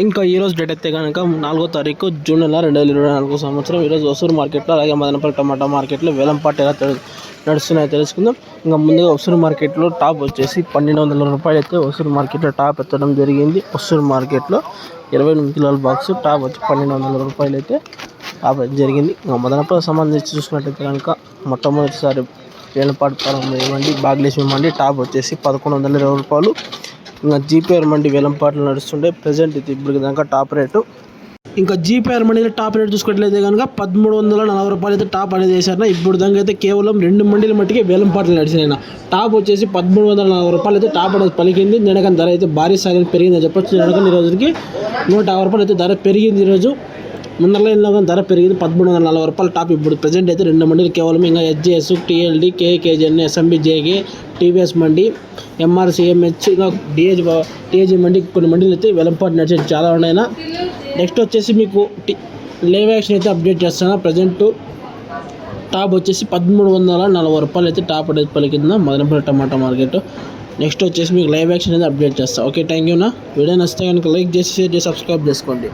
ఇంకా ఈరోజు డేట్ అయితే కనుక 4వ తారీఖు జూన్ నెల 2024 సంవత్సరం. ఈరోజు ఒసూరు మార్కెట్లో అలాగే మదనపల్లి టమాటా మార్కెట్లో వేలంపాట ఎలా నడుస్తున్నాయో తెలుసుకుందాం. ఇంకా ముందుగా ఒసూరు మార్కెట్లో టాప్ వచ్చేసి 1200 రూపాయలు అయితే ఒసూరు మార్కెట్లో టాప్ ఎత్తడం జరిగింది. ఒసూరు మార్కెట్లో 28 కిలోల బాక్స్ టాప్ వచ్చి 1200 రూపాయలు అయితే టాప్ జరిగింది. ఇంకా మదనపల్లి సంబంధించి చూసుకున్నట్టయితే కనుక మొట్టమొదటిసారి వేలంపాట ప్రారంభం మండి భాగ్యలక్ష్మి మండి టాప్ వచ్చేసి 1120 రూపాయలు. ఇంకా జీపీఆర్ మండి వేలంపాటలు నడుస్తుండే ప్రజెంట్ ఇది ఇప్పుడు దాకా టాప్ రేటు. ఇంకా జీపీఆర్ మండీలో టాప్ రేట్ చూసుకున్నట్లయితే కనుక 1340 రూపాయలు అయితే టాప్ అనేది వేశారు. ఇప్పుడు దాకా అయితే కేవలం 2 మండీల మట్టికి వేలంపాటలు నడిచినాయి. టాప్ వచ్చేసి 1340 రూపాయలు అయితే టాప్ అనేది పలికింది. నిన్నకని ధర అయితే భారీ స్థాయిలో పెరిగిందని చెప్పొచ్చు. నిన్నకని ఈ రోజుకి 150 రూపాయలు అయితే ధర పెరిగింది. ఈరోజు ముందరలో ధర పెరిగింది 1340 రూపాయలు టాప్. ఇప్పుడు ప్రజెంట్ అయితే 2 మండీలు కేవలం ఇంకా HGS, TLD, KGN, SMB, JK, TVS మండి, ఎంఆర్సీఎంహెచ్, ఇంకా టీఏజీ మండి కొన్ని మండీలు అయితే వేలంపాటు నడిచేది చాలా ఉన్నాయి. నెక్స్ట్ వచ్చేసి మీకు లైవ్ యాక్షన్ అయితే అప్డేట్ చేస్తాను. ప్రజెంట్ టాప్ వచ్చేసి 1340 రూపాయలు అయితే టాప్ అనేది పలికిందా మదనపల్లి టమాటా మార్కెట్. నెక్స్ట్ వచ్చేసి మీకు లైవ్ యాక్షన్ అయితే అప్డేట్ చేస్తాను. Okay, thank you. వీడియో నచ్చితే కనుక లైక్ చేసి షేర్ చేసి సబ్స్క్రైబ్ చేసుకోండి.